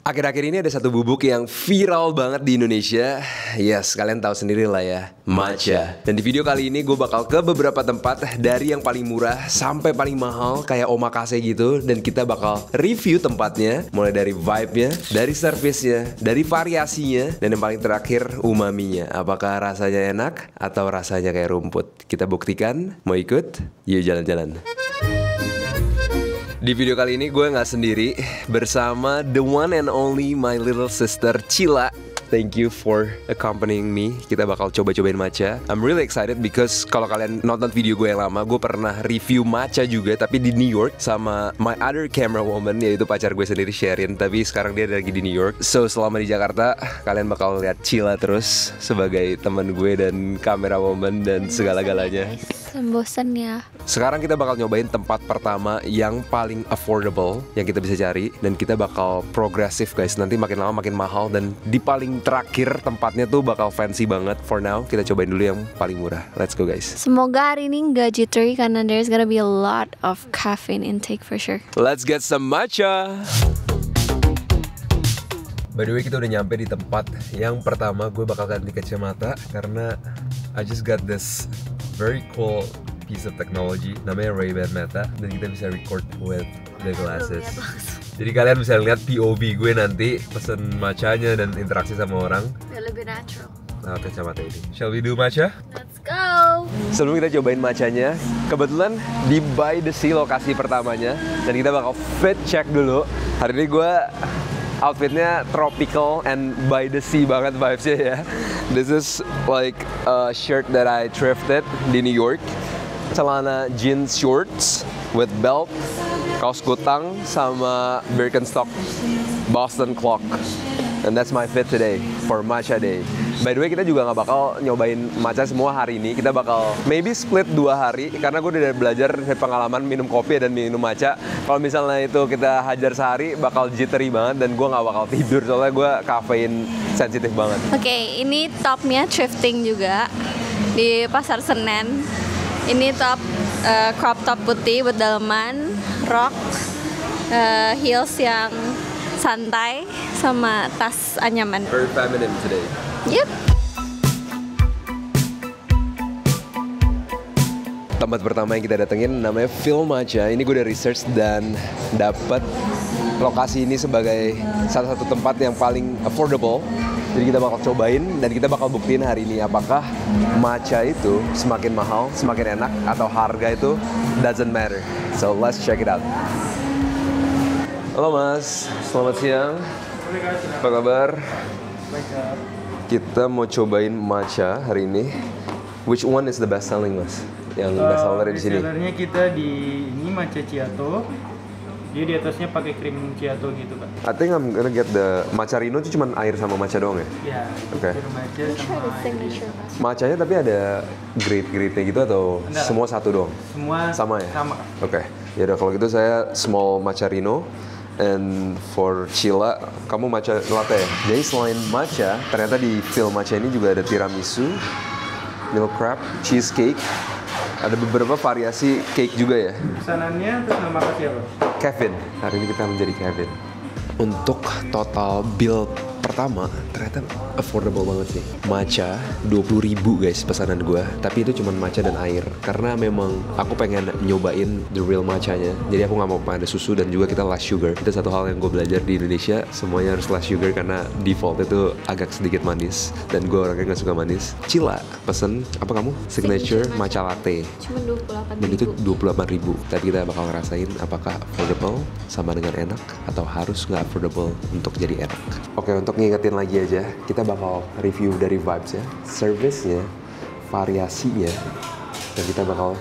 Akhir-akhir ini ada satu bubuk yang viral banget di Indonesia. Yes, kalian tahu sendiri lah ya, matcha. Dan di video kali ini gue bakal ke beberapa tempat, dari yang paling murah sampai paling mahal kayak omakase gitu. Dan kita bakal review tempatnya, mulai dari vibe-nya, dari service-nya, dari variasinya, dan yang paling terakhir umaminya. Apakah rasanya enak atau rasanya kayak rumput? Kita buktikan. Mau ikut? Yuk jalan-jalan. Di video kali ini gue nggak sendiri, bersama the one and only my little sister Cila. Thank you for accompanying me. Kita bakal coba-cobain matcha. I'm really excited because kalau kalian nonton video gue yang lama, gue pernah review matcha juga, tapi di New York sama my other camera woman, yaitu pacar gue sendiri, Sherin. Tapi sekarang dia lagi di New York. So selama di Jakarta, kalian bakal lihat Cila terus sebagai teman gue dan camera woman dan segala-galanya. Bosan ya. Sekarang kita bakal nyobain tempat pertama yang paling affordable yang kita bisa cari, dan kita bakal progresif guys. Nanti makin lama makin mahal, dan di paling terakhir tempatnya tuh bakal fancy banget. For now kita cobain dulu yang paling murah. Let's go guys. Semoga hari ini nggak jittery karena there's gonna be a lot of caffeine intake for sure. Let's get some matcha. By the way, kita udah nyampe di tempat yang pertama. Gue bakal ganti kacamata karena I just got this very cool piece of technology, namanya Ray-Ban Meta, dan kita bisa record with the glasses. Jadi kalian bisa lihat POV gue nanti pesen matchanya dan interaksi sama orang. Lebih natural. Nah, kacamata ini. Shall we do matcha? Let's go. Sebelum kita cobain matchanya, kebetulan di By the Sea lokasi pertamanya, dan kita bakal fit check dulu. Hari ini gue outfitnya tropical and by the sea banget vibes-nya ya. This is like a shirt that I thrifted di New York. Celana jeans shorts with belt, kaos kutang, sama Birkenstock Boston clock. And that's my fit today for matcha day. By the way, kita juga nggak bakal nyobain matcha semua hari ini. Kita bakal maybe split 2 hari, karena gue udah belajar dari pengalaman minum kopi dan minum matcha. Kalau misalnya itu kita hajar sehari, bakal jittery banget dan gue nggak bakal tidur, soalnya gue kafein sensitif banget. Oke, ini topnya thrifting juga di Pasar Senen. Ini top crop top putih berdaleman, rok, heels yang santai, sama tas anyaman. Very feminine today. Yep. Tempat pertama yang kita datengin namanya Phil Matcha. Ini gue udah research dan dapat lokasi ini sebagai salah satu tempat yang paling affordable. Jadi kita bakal cobain dan kita bakal buktiin hari ini apakah matcha itu semakin mahal, semakin enak, atau harga itu doesn't matter. So let's check it out. Halo Mas, selamat siang. Apa kabar? Kita mau cobain matcha hari ini. Which one is the best selling, Mas? Yang best seller di sini? Sellernya kita di ini matcha Chiato. Dia di atasnya pakai krim Chiato gitu, Pak. I think I'm gonna get the matcha Rino itu cuma air sama matcha doang ya? Ya, Oke. matcha sama air. Matchanya tapi ada grade-grade-nya gitu atau Enggak. semua satu doang? Semua Sama ya? Sama. Oke. Ya udah kalau gitu saya small matcha Rino. And for Cila, kamu matcha latte ya? Jadi selain matcha, ternyata di Phil Matcha ini juga ada tiramisu, milk crab, cheesecake. Ada beberapa variasi cake juga ya. Pesanannya terus nama siapa? Kevin. Hari ini kita menjadi Kevin. Untuk total bill pertama ternyata affordable banget sih. Matcha 20.000 guys pesanan gue, tapi itu cuma matcha dan air, karena memang aku pengen nyobain the real matchanya. Jadi aku nggak mau ada susu, dan juga kita less sugar. Itu satu hal yang gue belajar di Indonesia, semuanya harus less sugar karena default itu agak sedikit manis, dan gue orangnya nggak suka manis. Cila pesen apa kamu? Signature matcha latte. Cuma 28.000. Dan itu 28.000. Tapi kita bakal ngerasain apakah affordable sama dengan enak, atau harus nggak affordable untuk jadi enak. Oke, untuk ngingetin lagi aja, kita bakal review dari vibes ya, service-nya, variasinya, dan kita bakal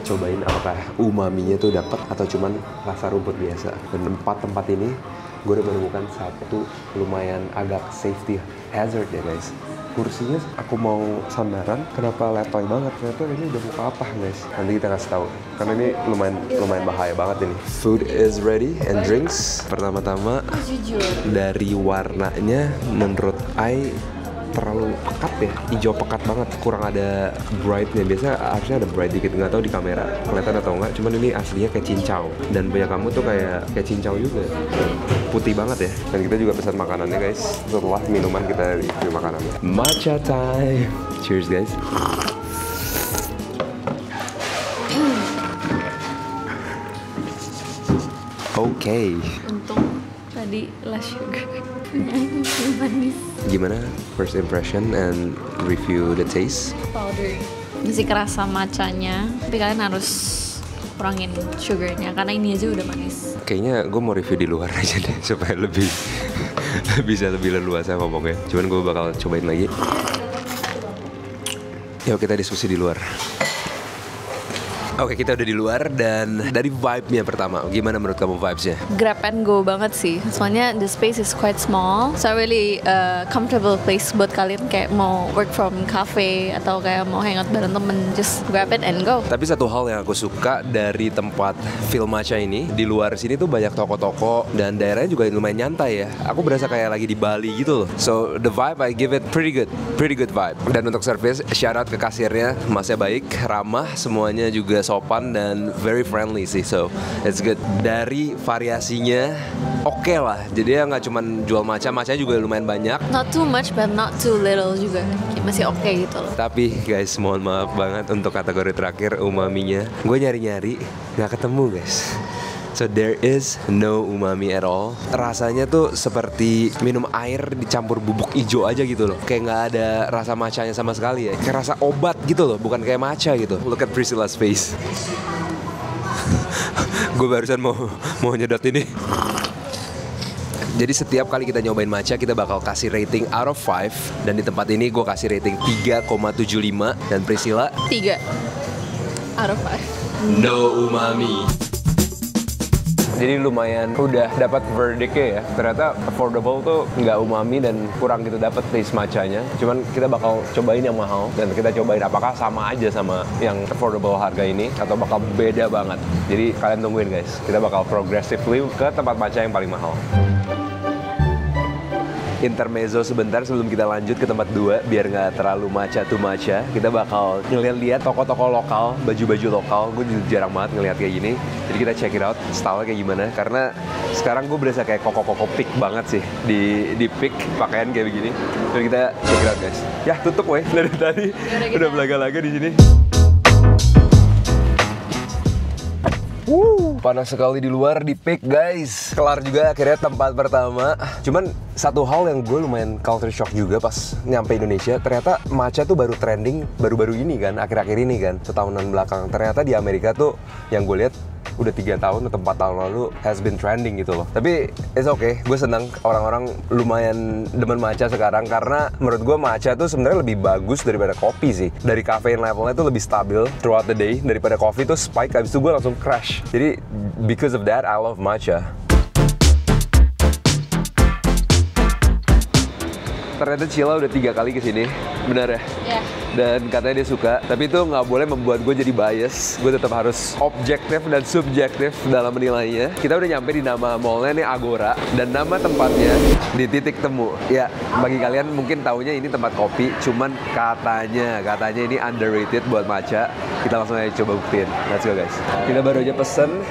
cobain apakah umaminya tuh dapat atau cuman rasa rumput biasa. Dan tempat ini gue udah menemukan satu lumayan agak safety hazard ya guys. Kursinya aku mau sandaran, kenapa letoy banget? Ternyata ini udah buka apa guys? Nanti kita kasih tahu. Karena ini lumayan bahaya banget ini. Food is ready and drinks. Pertama-tama dari warnanya menurut I terlalu pekat ya, hijau pekat banget, kurang ada brightnya. Biasanya harusnya ada bright dikit, nggak tahu di kamera kelihatan atau enggak, cuman ini aslinya kayak cincau, dan punya kamu tuh kayak cincau juga. putih banget ya. Dan kita juga pesan makanannya guys. Setelah minuman kita review makanannya. Matcha time. Cheers guys. Oke. Untung tadi less sugar. Manis. Gimana first impression and review the taste? Powdery. Masih kerasa matchanya, tapi kalian harus kurangin sugarnya karena ini aja udah manis. Kayaknya gue mau review di luar aja deh supaya lebih bisa lebih leluasa ngomongnya. Cuman gue bakal cobain lagi. Yuk kita diskusi di luar. Oke, kita udah di luar dan dari vibe-nya pertama, gimana menurut kamu vibes-nya? Grab and go banget sih. Soalnya the space is quite small, so really comfortable place buat kalian kayak mau work from cafe atau kayak mau hangout bareng temen, just grab it and go. Tapi satu hal yang aku suka dari tempat Feel Matcha ini, di luar sini tuh banyak toko-toko dan daerahnya juga lumayan nyantai ya. Aku berasa kayak lagi di Bali gitu loh. So the vibe I give it pretty good vibe. Dan untuk service, shout out ke kasirnya, masnya baik, ramah, semuanya juga sopan dan very friendly sih, so it's good. Dari variasinya oke lah, jadi ya nggak cuman jual matcha juga lumayan banyak. Not too much but not too little juga, kayak masih oke gitu loh. Tapi guys, mohon maaf banget untuk kategori terakhir umaminya, gue nyari-nyari nggak ketemu guys. So there is no umami at all. Rasanya tuh seperti minum air dicampur bubuk ijo aja gitu loh. Kayak nggak ada rasa matchanya sama sekali ya. Kayak rasa obat gitu loh, bukan kayak matcha gitu. Look at Priscilla's face. Gue barusan mau nyedot ini. Jadi setiap kali kita nyobain matcha, kita bakal kasih rating out of 5. Dan di tempat ini gue kasih rating 3,75. Dan Priscilla 3 out of 5. No umami. Jadi lumayan udah dapat verdictnya ya. Ternyata affordable tuh nggak umami dan kurang gitu dapat taste matchanya. Cuman kita bakal cobain yang mahal dan kita cobain apakah sama aja sama yang affordable harga ini atau bakal beda banget. Jadi kalian tungguin guys. Kita bakal progressively ke tempat matcha yang paling mahal. Intermezzo sebentar sebelum kita lanjut ke tempat 2 biar nggak terlalu matcha to matcha. Kita bakal ngeliat toko-toko lokal, baju-baju lokal. Gue jarang banget ngeliat kayak gini. Jadi kita check it out, style kayak gimana. Karena sekarang gue berasa kayak koko-koko pick banget sih di pick pakaian kayak begini. Jadi kita check it out guys. Ya tutup weh dari tadi. Udah belaga-laga di sini. Panas sekali di luar di pick guys. Kelar juga akhirnya tempat pertama. Cuman satu hal yang gue lumayan culture shock juga pas nyampe Indonesia. Ternyata matcha tuh baru trending baru-baru ini kan, akhir-akhir ini kan, setahunan belakang. Ternyata di Amerika tuh yang gue lihat udah 3 tahun atau 4 tahun lalu has been trending gitu loh. Tapi it's okay, gue senang orang-orang lumayan demen matcha sekarang karena menurut gue matcha tuh sebenarnya lebih bagus daripada kopi sih. Dari caffeine levelnya tuh lebih stabil throughout the day daripada kopi tuh spike, habis itu gue langsung crash. Jadi because of that I love matcha. Ternyata Cila udah 3 kali kesini, benar ya? Iya. Dan katanya dia suka, tapi itu nggak boleh membuat gue jadi bias. Gue tetap harus objektif dan subjektif dalam menilainya. Kita udah nyampe di nama mallnya nih Agora, dan nama tempatnya di Titik Temu. Ya, bagi kalian mungkin taunya ini tempat kopi, cuman katanya ini underrated buat matcha. Kita langsung aja coba buktiin. Let's go guys. Kita baru aja pesen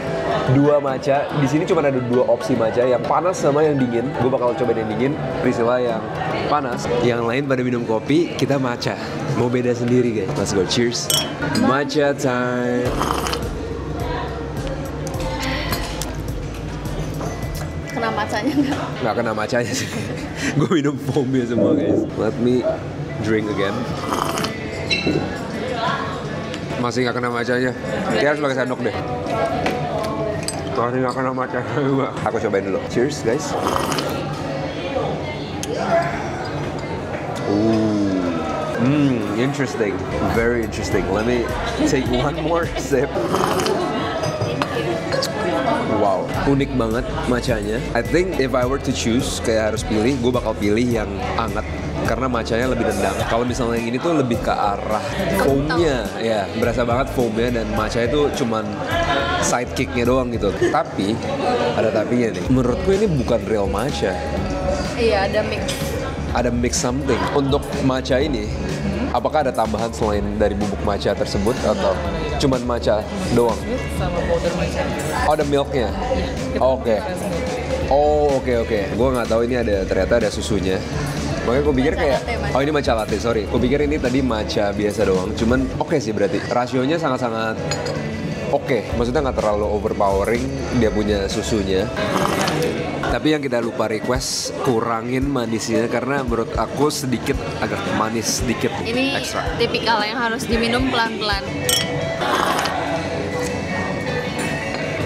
2 matcha. Di sini cuma ada 2 opsi matcha, yang panas sama yang dingin. Gue bakal cobain yang dingin, Priscilla yang panas. Yang lain pada minum kopi, kita matcha. Mau beda sendiri guys. Let's go, cheers. Matcha time. Kena matchanya nggak? Nggak kena matchanya sih. Gue minum foamnya semua guys. Let me drink again. Masih nggak kena matchanya. Kita harus pakai sendok deh. Masih nggak kena matchanya juga. Aku cobain dulu. Cheers guys. Interesting, very interesting. Let me take one more sip. Wow, unik banget matchanya. I think if I were to choose, kayak harus pilih, gue bakal pilih yang hangat karena matchanya lebih nendang. Kalau misalnya yang ini tuh lebih ke arah foamnya, ya berasa banget foamnya, dan matchanya tuh cuman sidekicknya doang gitu. Tapi ada tapinya nih. Menurutku ini bukan real matcha. Iya, ada mix. Ada mix something. Untuk matcha ini, apakah ada tambahan selain dari bubuk matcha tersebut atau cuman matcha doang? Sama powder matcha. Oh, ada milknya. Oke. Oh oke. Gue nggak tahu ini ternyata ada susunya. Makanya gue pikir kayak, oh ini matcha latte, sorry. Gue pikir ini tadi matcha biasa doang. Cuman oke sih berarti. Rasionya sangat-sangat oke. Maksudnya nggak terlalu overpowering dia punya susunya. Tapi yang kita lupa request, kurangin manisnya karena menurut aku sedikit agak manis sedikit Ini ekstra. tipikal yang harus diminum pelan-pelan.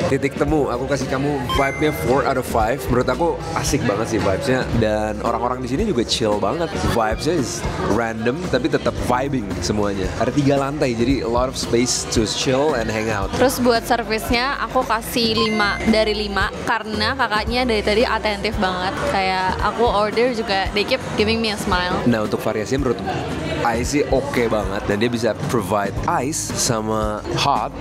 Titik temu, aku kasih kamu vibe-nya 4 out of 5. Menurut aku asik banget sih vibes-nya. Dan orang-orang di sini juga chill banget. Vibes-nya is random tapi tetap vibing semuanya. Ada 3 lantai, jadi a lot of space to chill and hang out. Terus buat servisnya aku kasih 5 dari 5 karena kakaknya dari tadi atentif banget. Kayak aku order juga they keep giving me a smile. Nah untuk variasinya menurut Ice sih oke banget. Dan dia bisa provide ice sama hot.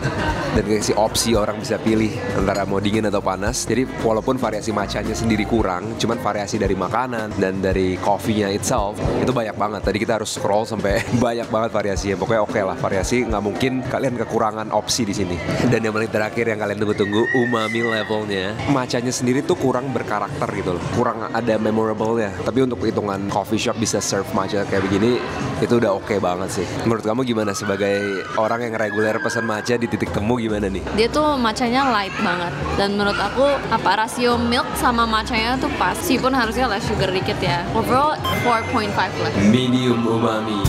Dan kasih opsi orang bisa pilih antara mau dingin atau panas. Jadi walaupun variasi matchanya sendiri kurang, cuman variasi dari makanan dan dari coffee-nya itself itu banyak banget. Tadi kita harus scroll sampai banyak banget variasinya. Pokoknya oke lah variasi, nggak mungkin kalian kekurangan opsi di sini. Dan yang paling terakhir yang kalian tunggu-tunggu, umami levelnya. Matchanya sendiri tuh kurang berkarakter gitu loh, kurang ada memorable-nya. Tapi untuk hitungan coffee shop bisa serve matcha kayak begini, itu udah oke banget sih. Menurut kamu gimana sebagai orang yang reguler pesan matcha di titik temu gimana nih? Dia tuh matchanya light banget dan menurut aku rasio milk sama matchanya tuh pas, meskipun harusnya less sugar dikit ya. Overall 4.5 lah. Medium umami.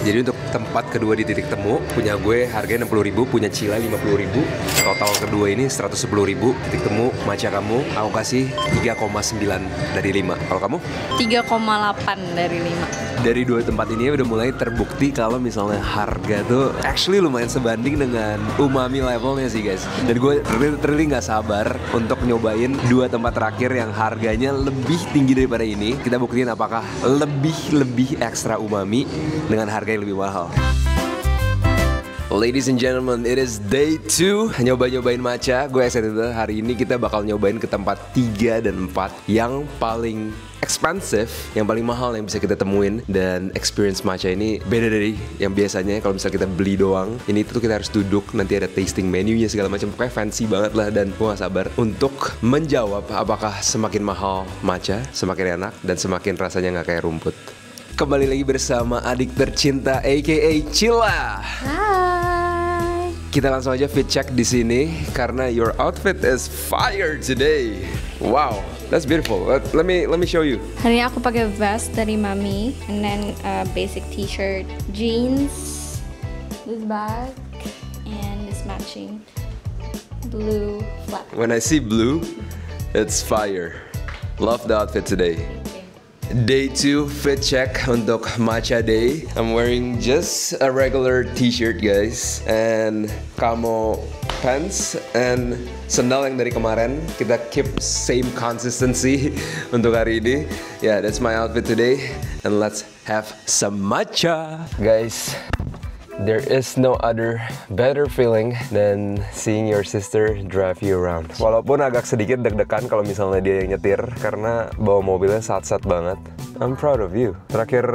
Jadi untuk tempat kedua di titik temu, punya gue harganya 60.000, punya Cila 50.000. Total kedua ini 110.000. Titik temu matcha kamu, aku kasih 3,9 dari 5. Kalau kamu? 3,8 dari 5. Dari dua tempat ini udah mulai terbukti kalau misalnya harga tuh actually lumayan sebanding dengan umami levelnya sih guys. Dan gue really nggak sabar untuk nyobain dua tempat terakhir yang harganya lebih tinggi daripada ini. Kita buktiin apakah lebih ekstra umami dengan harga yang lebih mahal. Ladies and gentlemen, it is day 2 nyobain matcha. Gue excited banget. Hari ini kita bakal nyobain ke tempat 3 dan 4 yang paling expensive, yang paling mahal yang bisa kita temuin. Dan experience matcha ini beda dari yang biasanya kalau misalnya kita beli doang. Ini tuh kita harus duduk, nanti ada tasting menunya segala macam. Pokoknya fancy banget lah. Dan gue gak sabar untuk menjawab apakah semakin mahal matcha, semakin enak, dan semakin rasanya gak kayak rumput. Kembali lagi bersama adik tercinta aka Cila. Hai. Kita langsung aja fit check di sini karena your outfit is fire today. Wow, that's beautiful. Let me show you. Hari ini aku pakai vest dari Mami, and then basic t-shirt, jeans, this bag, and this matching blue flat. When I see blue, it's fire. Love the outfit today. Day 2 fit check untuk matcha day. I'm wearing just a regular t-shirt guys, and camo pants and sandal yang dari kemarin. Kita keep same consistency untuk hari ini. Yeah, that's my outfit today, and let's have some matcha guys. There is no other better feeling than seeing your sister drive you around. Walaupun agak sedikit deg-degan kalau misalnya dia yang nyetir karena bawa mobilnya sat-sat banget. I'm proud of you. Terakhir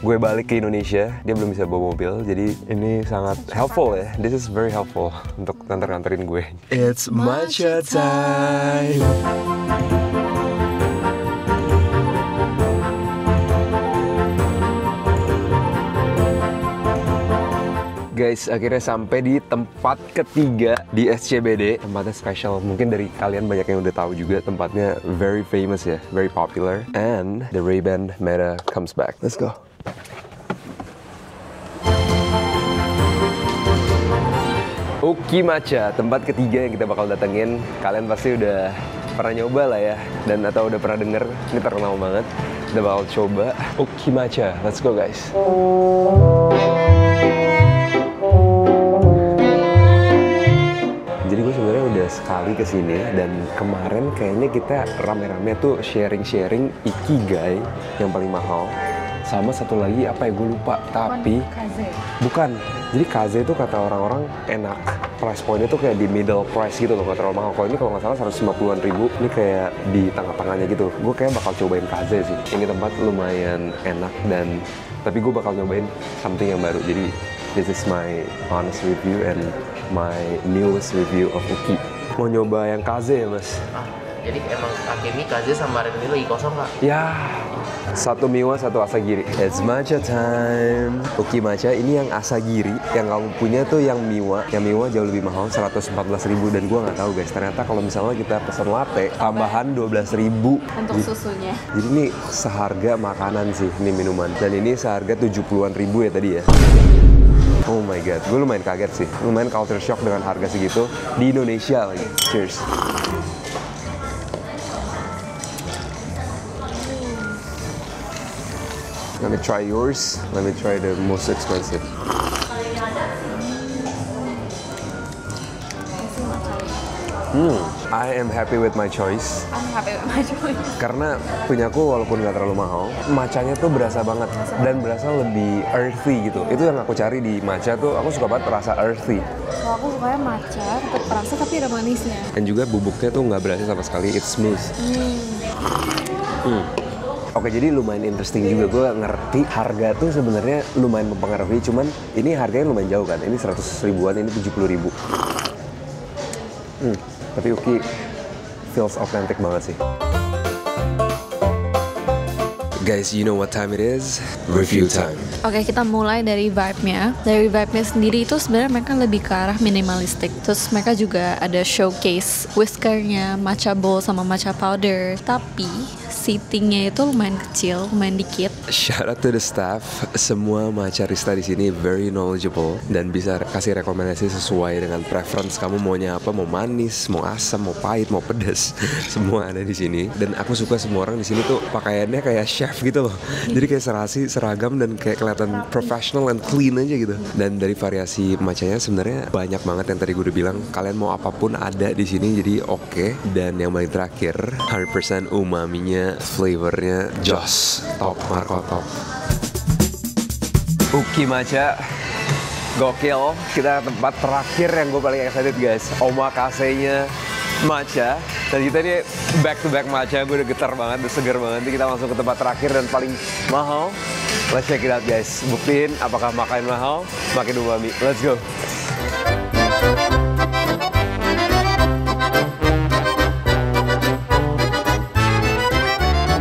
gue balik ke Indonesia, dia belum bisa bawa mobil, jadi ini sangat helpful ya. This is very helpful untuk nganter-nganterin gue. It's matcha time. Guys, akhirnya sampai di tempat ketiga di SCBD. Tempatnya special, mungkin dari kalian banyak yang udah tahu juga. Tempatnya very famous ya, very popular. And the Ray-Ban Meta comes back. Let's go. Uki Matcha, tempat ketiga yang kita bakal datengin. Kalian pasti udah pernah nyoba lah ya, dan atau udah pernah denger. Ini terkenal banget. Kita bakal coba Uki Matcha. Let's go guys. Jadi gue sebenarnya udah sekali kesini, dan kemarin kayaknya kita rame-rame tuh sharing-sharing Ikigai yang paling mahal. Sama satu lagi apa ya gue lupa, tapi bukan. Jadi Kaze itu kata orang-orang enak. Price point-nya tuh kayak di middle price gitu loh, gak terlalu mahal. Kalau ini kalau nggak salah 150-an ribu, ini kayak di tengah-tengahnya gitu. Gue kayak bakal cobain Kaze sih. Ini tempat lumayan enak, dan tapi gue bakal nyobain something yang baru. Jadi this is my honest review and my newest review of Uki. Mau nyoba yang Kaze ya mas? Jadi emang Akemi, Kaze sama Ren ini lagi kosong Kak. Ya, satu miwa, satu asagiri. It's matcha time. Uki matcha ini yang asagiri, yang kamu punya tuh yang miwa. Yang miwa jauh lebih mahal, 114.000 dan gua nggak tahu guys. Ternyata kalau misalnya kita pesan latte, tambahan 12.000 Untuk susunya. Jadi ini seharga makanan sih, ini minuman. Dan ini seharga 70-an ribu ya tadi ya. Oh my god, gue lumayan kaget sih. Lumayan culture shock dengan harga segitu di Indonesia lagi. Cheers. Let me try yours. Let me try the most expensive. I am happy with my choice. I'm happy with my choice. Karena punyaku walaupun nggak terlalu mahal, matchanya tuh berasa banget dan berasa lebih earthy gitu. Itu yang aku cari di matcha tuh, aku suka banget rasa earthy. Kalau aku sukanya matcha, tetap rasa tapi ada manisnya. Dan juga bubuknya tuh nggak berasa sama sekali, it's smooth. Oke, jadi lumayan interesting juga. Gue ngerti harga tuh sebenarnya lumayan mempengaruhi, cuman ini harganya lumayan jauh kan. Ini 100 ribuan, ini 70.000. Tapi Uki feels authentic banget sih. Guys, you know what time it is? Review time. Oke, kita mulai dari vibe-nya. Dari vibe-nya sendiri itu sebenarnya mereka lebih ke arah minimalistik. Terus mereka juga ada showcase whiskernya, matcha bowl sama matcha powder. Tapi seatingnya itu lumayan kecil, lumayan dikit. Shout out to the staff. Semua matcha-rista di sini very knowledgeable dan bisa kasih rekomendasi sesuai dengan preference kamu maunya apa, mau manis, mau asam, mau pahit, mau pedas. Semua ada di sini. Dan aku suka semua orang di sini tuh pakaiannya kayak chef gitu loh. Jadi kayak serasi, seragam dan kayak kelihatan professional and clean aja gitu. Dan dari variasi matchanya sebenarnya banyak banget yang tadi gue udah bilang. Kalian mau apapun ada di sini, jadi oke. Dan yang paling terakhir, 100% umaminya, flavornya Joss top, Marco top. Uki matcha gokil. Kita ke tempat terakhir yang gue paling excited guys, omakase-nya matcha. Dan kita ini back to back matcha, gue udah getar banget, udah seger banget. Nanti kita langsung ke tempat terakhir dan paling mahal. Let's check it out guys. Buktiin apakah makin mahal, makin umami. Let's go.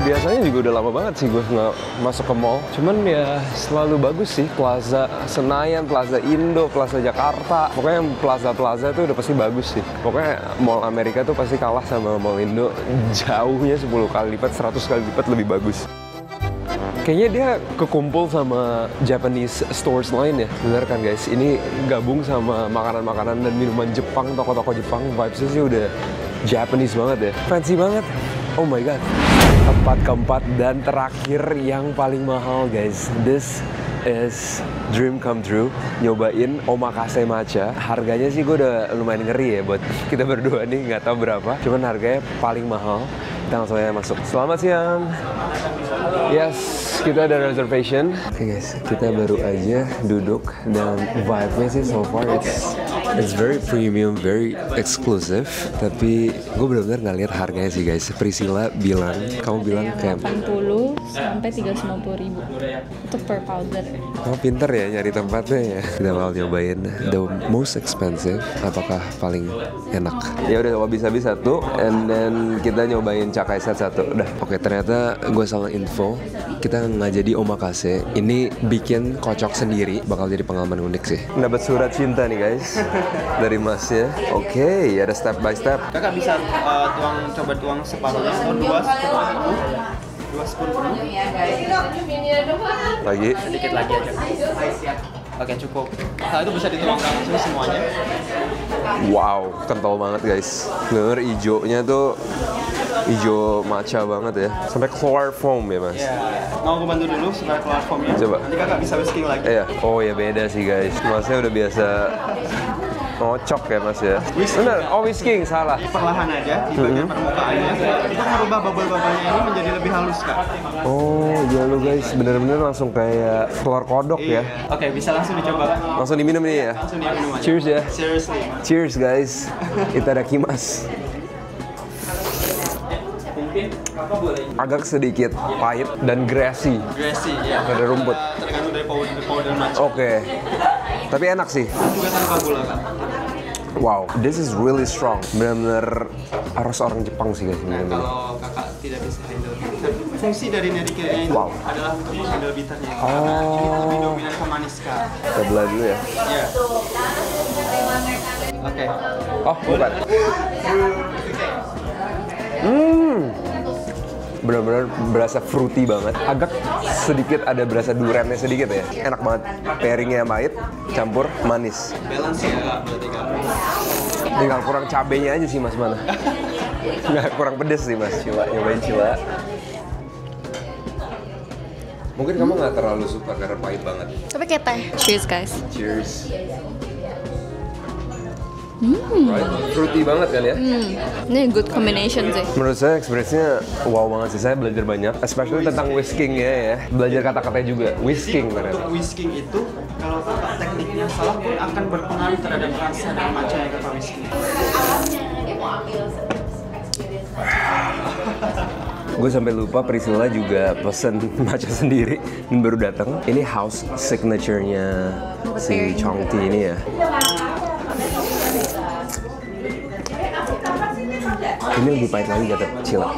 Biasanya juga udah lama banget sih gue nggak masuk ke mall. Cuman ya selalu bagus sih. Plaza Senayan, Plaza Indo, Plaza Jakarta. Pokoknya yang plaza-plaza tuh udah pasti bagus sih. Pokoknya mall Amerika tuh pasti kalah sama mall Indo. Jauhnya 10 kali lipat, 100 kali lipat lebih bagus. Kayaknya dia kekumpul sama Japanese stores lain ya. Bener kan guys? Ini gabung sama makanan-makanan dan minuman Jepang, toko-toko Jepang. Vibes-nya sih udah Japanese banget ya. Fancy banget. Oh my god. Tempat keempat dan terakhir yang paling mahal guys. This is dream come true. Nyobain omakase matcha. Harganya sih gue udah lumayan ngeri ya buat kita berdua nih, nggak tahu berapa. Cuman harganya paling mahal. Kita langsung aja masuk. Selamat siang. Yes, kita ada reservation. Oke guys, kita baru aja duduk dan vibe-nya sih so far it's very premium, very exclusive. Tapi gue benar-benar nggak lihat harganya sih guys. Priscilla bilang, kamu bilang kayak 80 sampai 350.000 untuk per powder. Kamu pinter ya nyari tempatnya ya. Kita bakal nyobain the most expensive, apakah paling enak. Ya udah, wabi-sabi satu, and then kita nyobain cakai set satu. Udah. Oke, ternyata gue salah info. Kita nggak jadi omakase. Ini bikin kocok sendiri. Bakal jadi pengalaman unik sih. Dapat surat cinta nih guys dari masnya. Oke, ada step by step. Kakak bisa coba tuang separuhnya atau 2 spoon penuh. Lagi. Sedikit lagi aja. Oke, cukup. Nah, itu bisa dituangkan langsung semuanya. Wow, kental banget guys. Bener, hijaunya tuh hijau matcha banget ya. Sampai keluar foam ya mas. Ya, mau aku bantu dulu supaya keluar foamnya. Coba. Nanti kakak bisa whisking lagi. Iya. Oh ya beda sih guys. Masnya udah biasa ngocok ya mas ya. Bener, oh whisking, salah. Perlahan aja di bagian permukaannya. Kita merubah bubble-bubblenya ini menjadi lebih halus kak. Oh iya lo guys, bener-bener langsung kayak telur kodok ya. Oke, bisa langsung dicoba. Langsung diminum nih ya. Langsung diminum aja. Cheers ya. Seriously. Cheers guys. Itadakimasu. Agak sedikit pahit dan grassy. Grassy, ya. Ada rumput. Tergantung dari powder matcha. Oke. Tapi enak sih. Juga tanpa gula kan. Wow, this is really strong. Benar-benar harus orang Jepang sih guys. Nah, kalau kakak tidak bisa handle bitter, fungsi dari nerikirnya itu adalah untuk handle bitternya. Karena ini lebih dominan ke manis kak. Kita belah dulu ya. Iya. Oke. Oh, bukan. Benar-benar berasa fruity banget. Agak sedikit ada berasa duriannya sedikit ya. Enak banget. Pairingnya pahit, campur manis. Balance ya berarti kak. Tinggal kurang cabenya aja sih mas mana. Nggak kurang pedes sih mas. Coba nyobain coba. Mungkin kamu nggak terlalu suka karena pahit banget. Tapi kayak teh. Cheers guys. Cheers. Right? Fruity banget kan ya? Ini good combination sih. Menurut saya experience-nya wow banget sih. Saya belajar banyak, especially tentang whisking ya. Belajar kata-katanya juga. Whisking ternyata. Untuk whisking itu, kalau kakak tekniknya salah pun akan berpengaruh terhadap rasa dan matcha yang kakak whisking. Gue sampai lupa Priscilla juga pesen matcha sendiri dan baru datang. Ini house signature-nya si Chongti ini ya. Ini lebih pahit lagi kata Cila.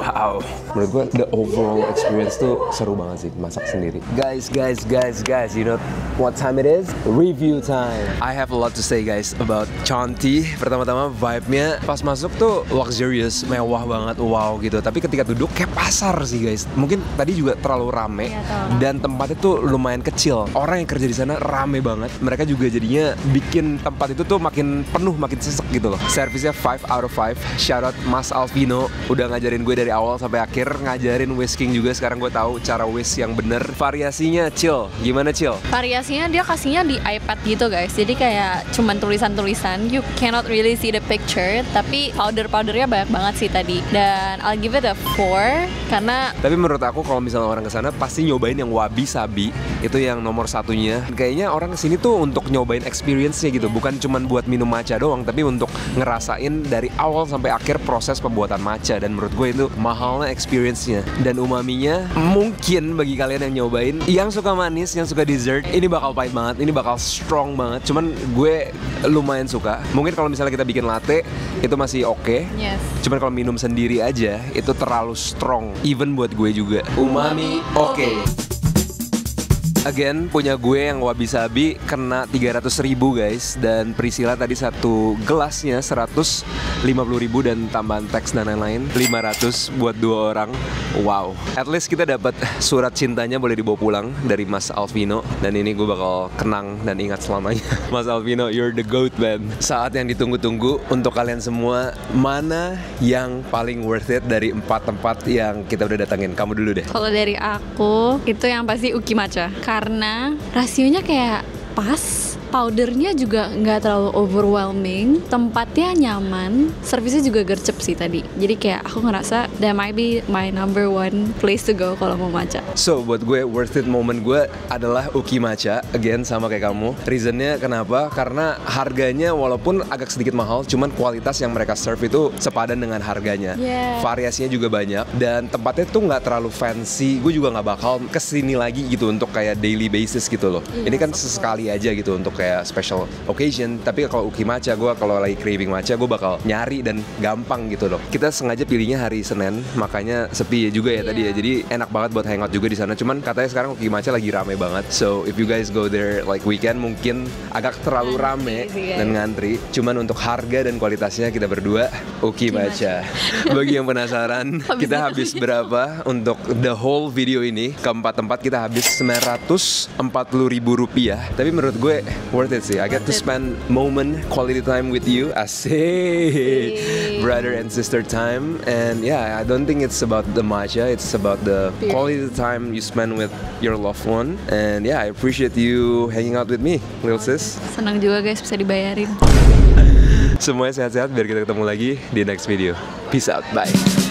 Wow, menurut gue the overall experience tuh seru banget sih masak sendiri. Guys, you know what time it is? Review time. I have a lot to say guys about Chongti. Pertama-tama vibe-nya pas masuk tuh luxurious, mewah banget, wow gitu. Tapi ketika duduk kayak pasar sih guys. Mungkin tadi juga terlalu rame dan tempatnya tuh lumayan kecil. Orang yang kerja di sana rame banget. Mereka juga jadinya bikin tempat itu tuh makin penuh, makin sesek gitu loh. Servisnya 5 out of 5. Shout out Mas Alvino udah ngajarin gue dari awal sampai akhir, ngajarin whisking juga. Sekarang gue tahu cara whisk yang bener. Variasinya Cil, gimana Cil? Variasinya dia kasihnya di iPad gitu guys. Jadi kayak cuman tulisan-tulisan. You cannot really see the picture. Tapi powder-powdernya banyak banget sih tadi. Dan I'll give it a 4 karena. Tapi menurut aku kalau misalnya orang kesana pasti nyobain yang wabi sabi. Itu yang nomor satunya. Kayaknya orang kesini tuh untuk nyobain experience-nya gitu. Bukan cuman buat minum matcha doang, tapi untuk ngerasain dari awal sampai akhir proses pembuatan matcha. Dan menurut gue itu mahalnya experience-nya dan umaminya. Mungkin bagi kalian yang nyobain, yang suka manis, yang suka dessert, ini bakal pahit banget, ini bakal strong banget. Cuman gue lumayan suka. Mungkin kalau misalnya kita bikin latte itu masih oke. Yes. Cuman kalau minum sendiri aja itu terlalu strong. Even buat gue juga. Umami oke. Again, punya gue yang wabi sabi kena 300.000 guys. Dan Priscilla tadi satu gelasnya 150.000 dan tambahan teks dan lain-lain 500 buat 2 orang. Wow. At least kita dapat surat cintanya boleh dibawa pulang dari Mas Alvino. Dan ini gue bakal kenang dan ingat selamanya. Mas Alvino, you're the GOAT man. Saat yang ditunggu-tunggu untuk kalian semua. Mana yang paling worth it dari 4 tempat yang kita udah datangin? Kamu dulu deh. Kalau dari aku itu yang pasti Uki Matcha. Karena rasionya kayak pas, powdernya juga nggak terlalu overwhelming, tempatnya nyaman, servisnya juga gercep sih tadi. Jadi kayak aku ngerasa that might be my number 1 place to go kalau mau matcha. So buat gue worth it moment gue adalah Uki Matcha. Again sama kayak kamu. Reasonnya kenapa? Karena harganya walaupun agak sedikit mahal, cuman kualitas yang mereka serve itu sepadan dengan harganya. Variasinya juga banyak dan tempatnya tuh nggak terlalu fancy. Gue juga nggak bakal kesini lagi gitu untuk kayak daily basis gitu loh. Ini kan sesekali aja gitu untuk kayak special occasion. Tapi kalau Uki Matcha, gue kalau lagi craving matcha gue bakal nyari dan gampang gitu loh. Kita sengaja pilihnya hari Senin, makanya sepi juga ya tadi ya. Jadi enak banget buat hangout juga di sana. Cuman katanya sekarang Uki Matcha lagi rame banget. So if you guys go there like weekend mungkin agak terlalu rame dan ngantri. Cuman untuk harga dan kualitasnya kita berdua Uki Matcha. Bagi yang penasaran, kita habis berapa untuk the whole video ini? Keempat tempat kita habis Rp940.000. Tapi menurut gue worth it sih. I get to spend moment quality time with you. Asik. Brother and sister time. And yeah, I don't think it's about the matcha. It's about the quality time you spend with your loved one. And yeah, I appreciate you hanging out with me, little sis. Senang juga guys bisa dibayarin. Semuanya sehat-sehat biar kita ketemu lagi di next video. Peace out. Bye.